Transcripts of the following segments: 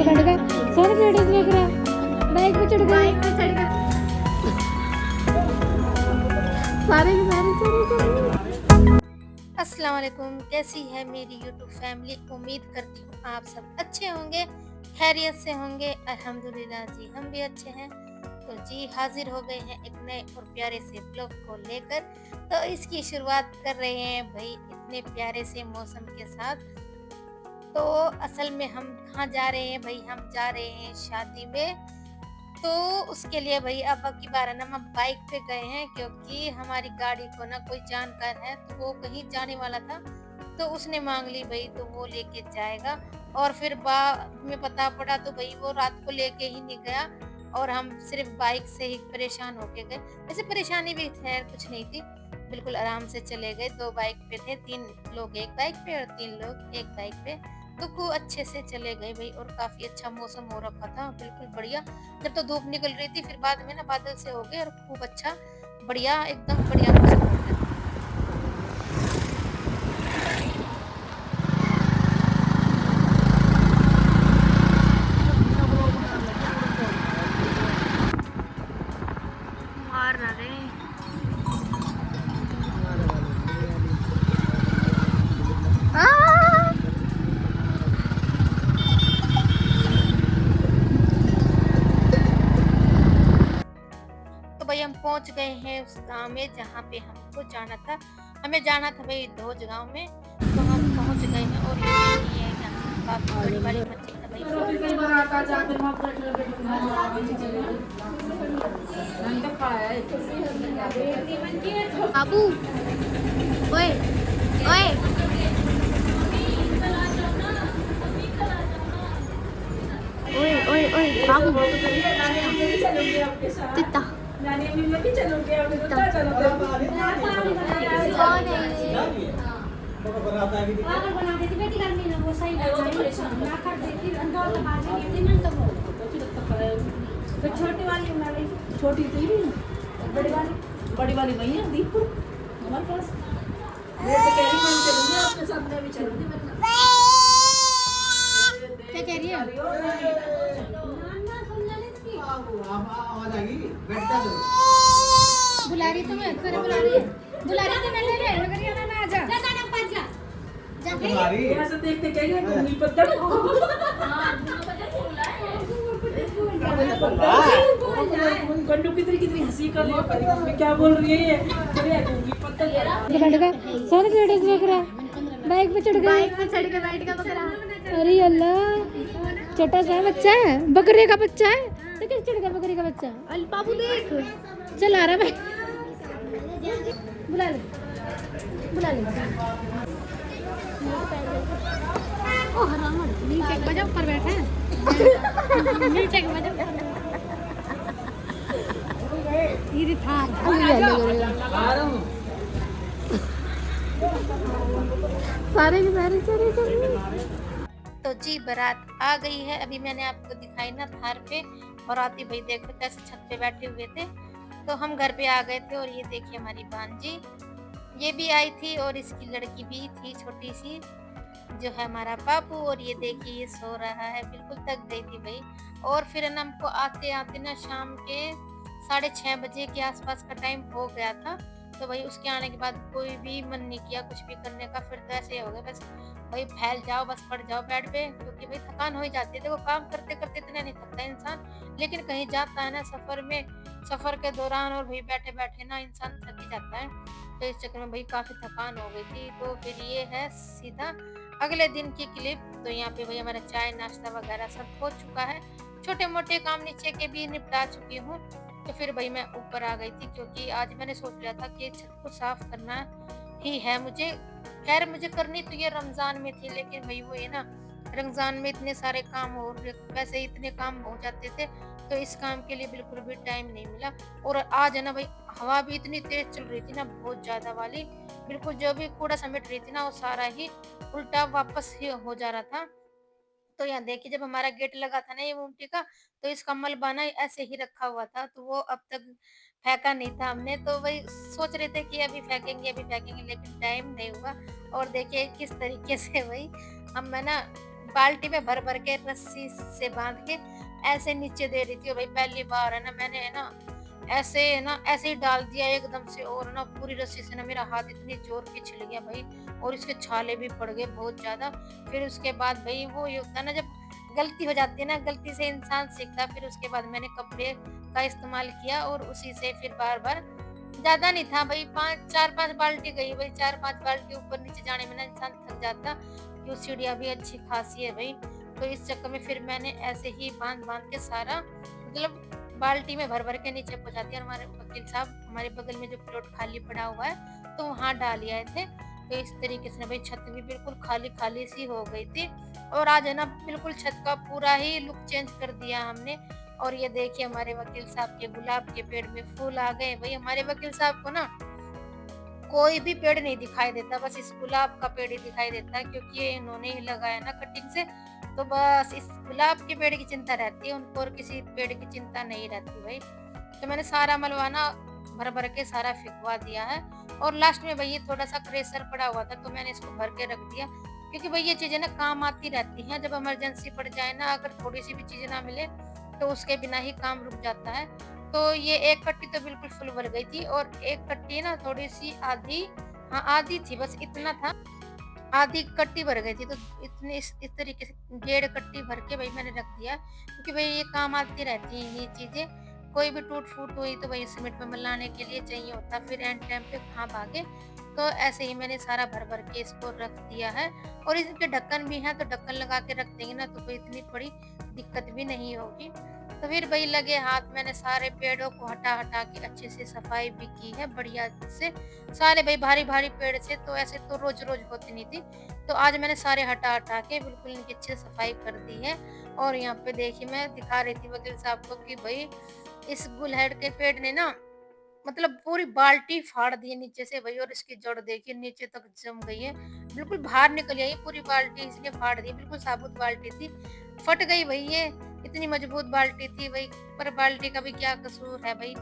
ठंड का सारे लेडीज लग रहा है बाइक पे चढ़ गए सारे के सारे चढ़े। अस्सलाम वालेकुम, कैसी है मेरी यूट्यूब फैमिली। उम्मीद करती हूँ आप सब अच्छे होंगे, खैरियत से होंगे। अल्हम्दुलिल्लाह जी हम भी अच्छे हैं। तो जी हाजिर हो गए हैं एक नए और प्यारे से ब्लॉग को लेकर। तो इसकी शुरुआत कर रहे हैं भाई इतने प्यारे से मौसम के साथ। तो असल में हम कहाँ जा रहे हैं भाई, हम जा रहे हैं शादी में। तो उसके लिए भाई अब की बार है ना हम बाइक पे गए हैं, क्योंकि हमारी गाड़ी को ना कोई जानकार है तो वो कहीं जाने वाला था, तो उसने मांग ली भाई, तो वो लेके जाएगा। और फिर बाद में पता पड़ा तो भाई वो रात को लेके ही नहीं गया और हम सिर्फ बाइक से ही परेशान होके गए। वैसे परेशानी भी खैर कुछ नहीं थी, बिल्कुल आराम से चले गए। 2 बाइक पे थे, 3 लोग एक बाइक पे और 3 लोग एक बाइक पे। तो खूब अच्छे से चले गए भाई, और काफी अच्छा मौसम हो रखा था, बिल्कुल बढ़िया। जब तो धूप निकल रही थी, फिर बाद में ना बादल से हो गए और खूब अच्छा बढ़िया एकदम बढ़िया मौसम हो गया। मार ना दे। तो भाई हम पहुंच गए हैं उस गांव में जहाँ पे हमको जाना था। हमें जाना था भाई धोज गांव में। तो हम पहुंच गए हैं और ये है यहाँ काफी बड़ी बड़ी मस्जिद है भाई। बाबू ओए ओए ओए ओए ओए बाबू तिता कौन है ये? बना देती बेटी घर में ना वो सही ना कर देती अंदर दबा देती ना तो वो छोटी वाली बना ली। छोटी थी बड़ी वाली वही है दीपपुर हमारे पास। मैं तो कह रही मैं चलूंगी आपके साथ, मैं भी चलूंगी। क्या कह रही है? आवाज आ गई बैठता तो बुला रही तो मैं तेरे बुला रही है, बुला रही तो मैं ले ले मगर ये ना आ जा जा जा पास जा जा तुम्हारी ऐसे देखते कह रही है नील पत्थर। हां गंडू कितनी कितनी हंसी कर रही है, मैं क्या बोल रही है ये अरे नील पत्थर बैठ गए सारे लेडीज लग रहा है बाइक पे चढ़ गए, बाइक पे चढ़ के बैठ गया बकरा। अरे अल्लाह छोटा सा बच्चा है, बकरे का बच्चा है। तो कैसे चढ़ गया बकरे का बच्चा? अल बाबू देख चल आ रहा भाई, बुला ले बुला ले। ओ हराम नीचे बजा ऊपर बैठा है नीचे बजा ये था आ रहा हूं सारे के सारे चले चले। तो जी बारात आ गई है, अभी मैंने आपको दिखाई ना थार पे, और आती भाई देखो कैसे छत पे बैठे हुए थे। तो हम घर पे आ गए थे और ये देखिए हमारी भांजी ये भी आई थी और इसकी लड़की भी थी छोटी सी जो है हमारा बाबू। और ये देखिए ये सो रहा है, बिल्कुल थक गई थी भाई। और फिर ना हमको आते आते ना शाम के 6:30 बजे के आसपास का टाइम हो गया था। तो भाई उसके आने के बाद कोई भी मन नहीं किया कुछ भी करने का, फिर तो ऐसे ही हो गया बस भाई फैल जाओ बस पड़ जाओ बेड पे, क्योंकि भाई थकान हो ही जाती है। देखो काम करते करते इतना नहीं थकता इंसान, लेकिन कहीं जाता है ना सफर में, सफर के दौरान और भाई बैठे बैठे ना इंसान थक ही जाता है। तो इस चक्कर में भाई काफी थकान हो गई थी। तो फिर ये है सीधा अगले दिन की क्लिप। तो यहाँ पे भाई हमारा चाय नाश्ता वगैरह सब हो चुका है, छोटे मोटे काम नीचे के भी निपटा चुकी हूँ। तो फिर भाई मैं ऊपर आ गई थी, क्योंकि आज मैंने सोच लिया था कि छत को साफ करना ही है मुझे। खैर मुझे करनी तो ये रमजान में थी, लेकिन भाई वो ये ना रमजान में इतने सारे काम और वैसे ही इतने काम हो जाते थे, तो इस काम के लिए बिल्कुल भी टाइम नहीं मिला। और आज है ना भाई हवा भी इतनी तेज चल रही थी ना, बहुत ज्यादा वाली, बिल्कुल जो भी कूड़ा समेट रही थी ना वो सारा ही उल्टा वापस ही हो जा रहा था। तो यहाँ देखिए जब हमारा गेट लगा था ना ये मोमटी का, तो इसका मलबा ना ऐसे ही रखा हुआ था, तो वो अब तक फेंका नहीं था हमने। तो वही सोच रहे थे कि अभी फेंकेंगे, लेकिन टाइम नहीं हुआ। और देखिए किस तरीके से भाई हम है ना बाल्टी में भर-भर के रस्सी से बाँध के ऐसे नीचे दे रही थी। और भाई पहली बार है ना मैंने है ना ऐसे ही डाल दिया एकदम से, और ना पूरी रस्सी से ना मेरा हाथ इतनी ज़ोर की छिल गया भाई, और इसके छाले भी पड़ गए बहुत ज़्यादा। फिर उसके बाद भई वो ये होता है ना, जब गलती हो जाती है ना, गलती से इंसान सीखता है। फिर उसके बाद मैंने कपड़े का इस्तेमाल किया और उसी से फिर बार-बार, ज़्यादा नहीं था भई, 5 4-5 बाल्टी गई भई, 4-5 बाल्टी ऊपर-नीचे जाने में ना इंसान थक जाता, कि सीढ़ियाँ भी अच्छी खासी है भई। तो इस चक्कर में फिर मैंने ऐसे ही बाँध-बाँध के सारा, मतलब बाल्टी में भर-भर के नीचे पहुँचा दिया। और हमारे वकील साहब हमारे बगल में जो प्लॉट खाली पड़ा हुआ है, तो वहाँ डाल आए थे। तो इस तरीके से ना भई छत भी बिल्कुल खाली-खाली सी हो गई थी, और आज है ना बिल्कुल छत का पूरा ही लुक चेंज कर दिया हमने। और ये देखिए हमारे वकील साहब के गुलाब के पेड़ में फूल आ गए। भई हमारे वकील साहब को ना कोई भी पेड़ नहीं दिखाई देता, बस इस गुलाब का पेड़ ही दिखाई देता है, क्योंकि ये इन्होंने ही लगाया ना कटिंग से। तो बस इस गुलाब के पेड़ की चिंता रहती है उनको, और किसी पेड़ की चिंता नहीं रहती भई। तो मैंने सारा मलबा ना भर-भर के सारा फेंकवा दिया है। और लास्ट में भई ये थोड़ा-सा क्रेशर पड़ा हुआ था, तो मैंने इसको भर के रख दिया, क्योंकि भई ये चीज़ें ना काम आती रहती हैं। जब इमरजेंसी पड़ जाए ना, अगर थोड़ी-सी भी चीज़ ना मिले, तो उसके बिना ही काम रुक जाता है। तो ये एक कट्टी तो बिल्कुल फुल भर गई थी, और एक कट्टी ना थोड़ी-सी आधी, हाँ, आधी थी, बस इतना था। आधी कट्टी भर गई थी, तो इतनी इस तरीके से डेढ़ कट्टी भर के भई मैंने रख दिया, क्योंकि भई ये काम आती रहती हैं ये चीज़ें। कोई भी टूट-फूट हुई तो भई सीमेंट में मिलाने के लिए चाहिए होता है, फिर एंड टाइम पे कहाँ भागे। तो ऐसे ही मैंने सारा भर-भर के इसको रख दिया है। और इसके ढक्कन भी हैं, तो ढक्कन लगा के रख देंगे ना, तो कोई इतनी बड़ी दिक्कत भी नहीं होगी। तो फिर वही लगे हाथ मैंने सारे पेड़ों को हटा-हटा के अच्छे से सफाई भी की है बढ़िया से। सारे भई भारी-भारी पेड़ थे, तो ऐसे तो रोज़-रोज़ होती नहीं थी। तो आज मैंने सारे हटा-हटा के बिल्कुल इनकी अच्छे से सफाई कर दी है। और यहाँ पे देखिए मैं दिखा रही थी वकील साहब को कि भई इस गुलहेड़ के पेड़ ने ना, मतलब पूरी बाल्टी फाड़ दी है नीचे से भई, और इसकी जड़ देखिए नीचे तक जम गई है। बिल्कुल बाहर निकल आई पूरी बाल्टी, इसने फाड़ दी, बिल्कुल साबुत बाल्टी थी। फट गई भई ये, इतनी मजबूत बाल्टी थी भई। पर बाल्टी का भी क्या कसूर है भई,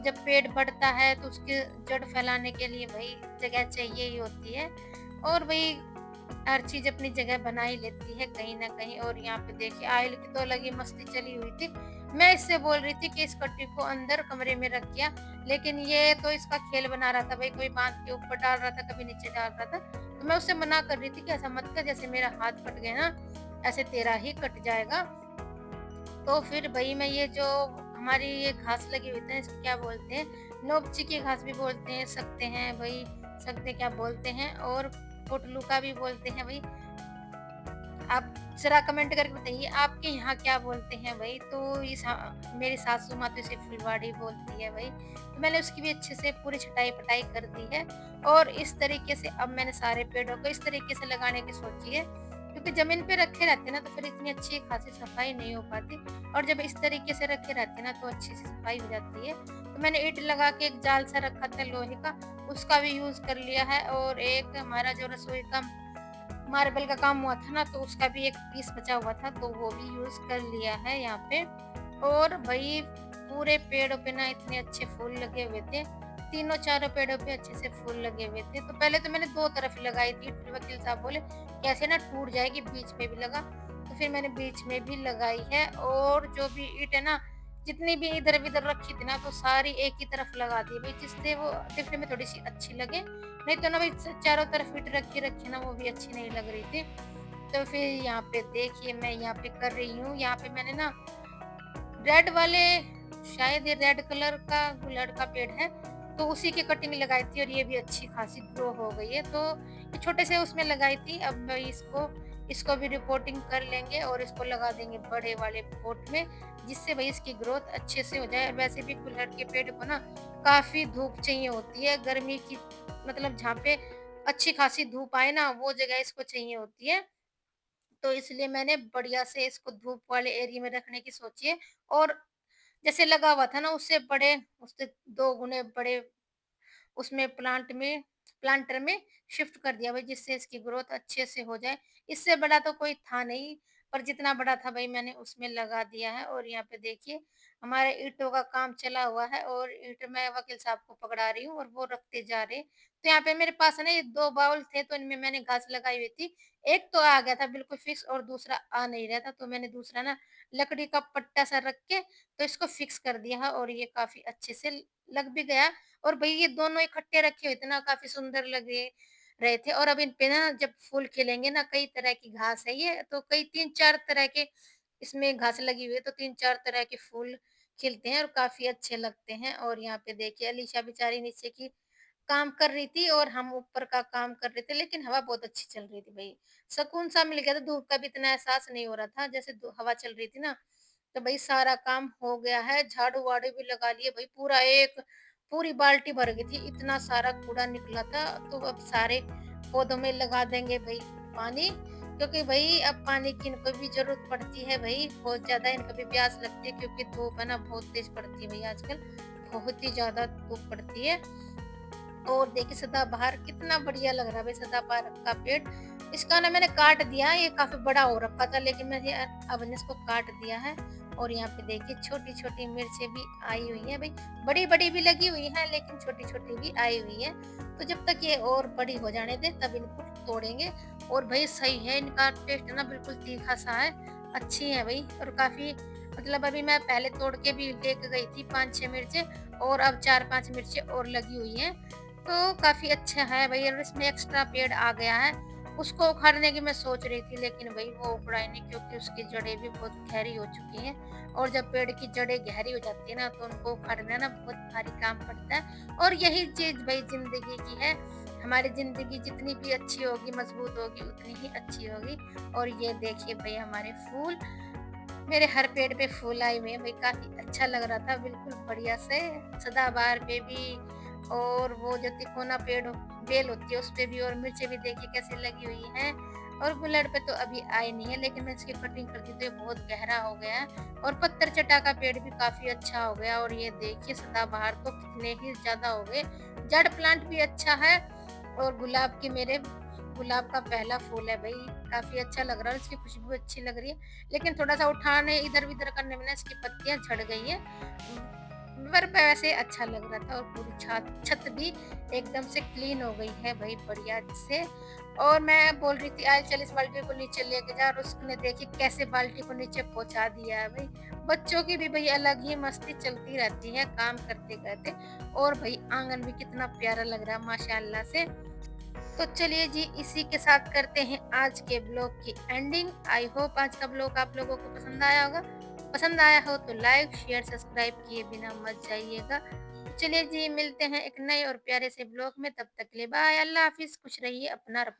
जब पेड़ बढ़ता है तो उसकी जड़ फैलाने के लिए भई जगह चाहिए ही होती है। और भई हर चीज़ अपनी जगह बना ही लेती है कहीं न कहीं। और यहाँ पे देखिए आयल की तो अलग ही मस्ती चली हुई थी। मैं इससे बोल रही थी कि इस कट्टी को अंदर कमरे में रखिए, लेकिन ये तो इसका खेल बना रहा था, भई कोई बाँध के ऊपर डाल रहा था, कभी नीचे डाल रहा था। तो मैं उससे मना कर रही थी कि ऐसा मत कर, जैसे मेरा हाथ कट गया ना, ऐसे तेरा ही कट जाएगा। तो फिर भई मैं ये जो हमारी ये घास लगी हुई थी, इसको क्या बोलते हैं? नोकची की घास भी बोलते हैं, सकते हैं भई, सकते क्या बोलते हैं, और पोटलूका भी बोलते हैं भई। आप ज़रा कमेंट करके बताइए आपके यहाँ क्या बोलते हैं भई? तो मेरी सासू माँ तो इसे फुलवाड़ी बोलती है भई। तो मैंने उसकी भी अच्छे से पूरी छटाई-पटाई कर दी है। और इस तरीके से अब मैंने सारे पेड़ों को इस तरीके से लगाने की सोची है, क्योंकि ज़मीन पे रखे रहते हैं ना, तो फिर इतनी अच्छी खासी सफाई नहीं हो पाती। और जब इस तरीके से रखे रहते हैं ना, तो अच्छी सी सफाई हो जाती है। तो मैंने ईंट लगा के एक जाल सा रखा था लोहे का, उसका भी यूज़ कर लिया है। और एक हमारा जो रसोई का मार्बल का काम हुआ था ना, तो उसका भी एक पीस बचा हुआ था, तो वो भी यूज़ कर लिया है यहाँ पे। और भई पूरे पेड़ों पे ना इतने अच्छे फूल लगे हुए थे, तीनों चारों पेड़ों पे अच्छे से फूल लगे हुए थे। तो पहले तो मैंने 2 तरफ लगाई थी, फिर वकील साहब बोले कि ऐसे ना टूट जाएगी, बीच में भी लगा। तो फिर मैंने बीच में भी लगाई है। और जो भी ईंट है ना, जितनी भी इधर-विधर रखी थी ना, तो सारी एक ही तरफ लगा दी भई, जिससे वो दिखने में थोड़ी-सी अच्छी लगे। नहीं तो ना भई चारों तरफ ईंट रखी-रखी ना, वो भी अच्छी नहीं लग रही थी। तो फिर यहाँ पे देखिए मैं यहाँ पे कर रही हूँ, यहाँ पे मैंने ना रेड वाले, शायद ये रेड कलर का गुलड़ का पेड़ है, तो उसी की कटिंग लगाई थी, और ये भी अच्छी खासी ग्रो हो गई है। तो ये छोटे से उसमें लगाई थी, अब मैं इसको इसको भी रिपोर्टिंग कर लेंगे और इसको लगा देंगे बड़े वाले पॉट में, जिससे भई इसकी ग्रोथ अच्छे से हो जाए। वैसे भी गुलड़ के पेड़ को ना काफ़ी धूप चाहिए होती है, गर्मी की, मतलब जहाँ पे अच्छी खासी धूप आए ना, वो जगह इसको चाहिए होती है। तो इसलिए मैंने बढ़िया से इसको धूप वाले एरिया में रखने की सोची है। और जैसे लगा हुआ था ना, उससे 2 गुने बड़े उसमें प्लांटर में शिफ्ट कर दिया भाई, जिससे इसकी ग्रोथ अच्छे से हो जाए। इससे बड़ा तो कोई था नहीं, पर जितना बड़ा था भाई मैंने उसमें लगा दिया है। और यहाँ पे देखिए हमारे ईंटों का काम चला हुआ है और ईंट मैं वकील साहब को पकड़ा रही हूँ और वो रखते जा रहे हैं। तो यहाँ पे मेरे पास है ना ये 2 बाउल थे तो इनमें मैंने घास लगाई हुई थी। एक तो आ गया था बिल्कुल फिक्स और दूसरा आ नहीं रहा था, तो मैंने दूसरा ना लकड़ी का पट्टा सा रख के तो इसको फिक्स कर दिया है और ये काफ़ी अच्छे से लग भी गया। और भई ये दोनों इकट्ठे रखे हुए थे ना काफ़ी सुंदर लगे रहे थे। और अब इन पे ना जब फूल खिलेंगे ना, कई तरह की घास है ये, तो कई 3-4 तरह के इसमें घास लगी हुई है, तो 3-4 तरह के फूल खिलते हैं और काफ़ी अच्छे लगते हैं। और यहाँ पे देखिए अलीशा बेचारी नीचे की काम कर रही थी और हम ऊपर का काम कर रहे थे, लेकिन हवा बहुत अच्छी चल रही थी भई। सुकून सा मिल गया था, धूप का भी इतना एहसास नहीं हो रहा था, जैसे हवा चल रही थी ना। तो भई सारा काम हो गया है, झाड़ू-वाड़ू भी लगा लिए भई, पूरी बाल्टी भर गई थी, इतना सारा कूड़ा निकला था। तो अब सारे पौधों में लगा देंगे भई पानी, क्योंकि भई अब पानी की इनको भी ज़रूरत पड़ती है भई, बहुत ज़्यादा इनको भी प्यास लगती है, क्योंकि धूप है ना बहुत तेज़ पड़ती है भई आजकल, बहुत ही ज़्यादा धूप पड़ती है। और देखिए सदाबहार कितना बढ़िया लग रहा है भाई, सदाबहार का पेड़। इसका ना मैंने काट दिया है, ये काफी बड़ा हो रखा था, लेकिन मैंने अब ने इसको काट दिया है। और यहाँ पे देखिए छोटी छोटी मिर्चें भी आई हुई हैं भाई, बड़ी बड़ी भी लगी हुई हैं लेकिन छोटी छोटी भी आई हुई है। तो जब तक ये और बड़ी हो जाने दे तब इनको तोड़ेंगे। और भाई सही है, इनका टेस्ट ना बिल्कुल तीखा सा है, अच्छी है भाई। और काफी मतलब अभी मैं पहले तोड़ के भी लेके गई थी 5-6 मिर्चें, और अब 4-5 मिर्चें और लगी हुई हैं। तो काफ़ी अच्छा है भई। और इसमें एक्स्ट्रा पेड़ आ गया है, उसको उखाड़ने की मैं सोच रही थी, लेकिन भई वो उखड़ा ही नहीं, क्योंकि उसकी जड़ें भी बहुत गहरी हो चुकी हैं। और जब पेड़ की जड़ें गहरी हो जाती है ना, तो उनको उखाड़ना ना बहुत भारी काम पड़ता है। और यही चीज़ भई ज़िंदगी की है, हमारी ज़िंदगी जितनी भी अच्छी होगी, मज़बूत होगी, उतनी ही अच्छी होगी। और ये देखिए भई हमारे फूल, मेरे हर पेड़ पे फूल आए हुए हैं भाई, काफ़ी अच्छा लग रहा था बिल्कुल बढ़िया से। सदाबहार पे भी, और वो जो तिकोना पेड़ बेल होती है उस पे भी, और मिर्चें भी देखिए कैसे लगी हुई हैं। और गुलड़ पे तो अभी आई नहीं है, लेकिन मैं इसकी कटिंग कर दी तो ये बहुत गहरा हो गया है। और पत्थर चटा का पेड़ भी काफ़ी अच्छा हो गया। और ये देखिए सदाबहार तो कितने ही ज़्यादा हो गए, जड़ प्लांट भी अच्छा है। और गुलाब की मेरे गुलाब का पहला फूल है भई, काफ़ी अच्छा लग रहा है, इसकी खुशबू अच्छी लग रही है। लेकिन थोड़ा-सा उठाने इधर-विधर करने में ना इसकी पत्तियाँ झड़ गई हैं। पर वैसे अच्छा लग रहा था। और पूरी छत छत भी एकदम से क्लीन हो गई है भई बढ़िया से। और मैं बोल रही थी आज चल इस बाल्टी को नीचे लेके जा, और उसने देखिए कैसे बाल्टी को नीचे पहुँचा दिया है भई। बच्चों की भी भई अलग ही मस्ती चलती रहती है काम करते-करते। और भई आँगन भी कितना प्यारा लग रहा है माशाअल्लाह से। तो चलिए जी, इसी के साथ करते हैं आज के ब्लॉग की एंडिंग। आई होप आज का ब्लॉग आप लोगों को पसंद आया होगा। पसंद आया हो तो लाइक शेयर सब्सक्राइब किए बिना मत जाइएगा। तो चलिए जी, मिलते हैं एक नए और प्यारे से ब्लॉग में, तब तक के लिए बाय, अल्लाह हाफिज, खुश रहिए अपना और अपना।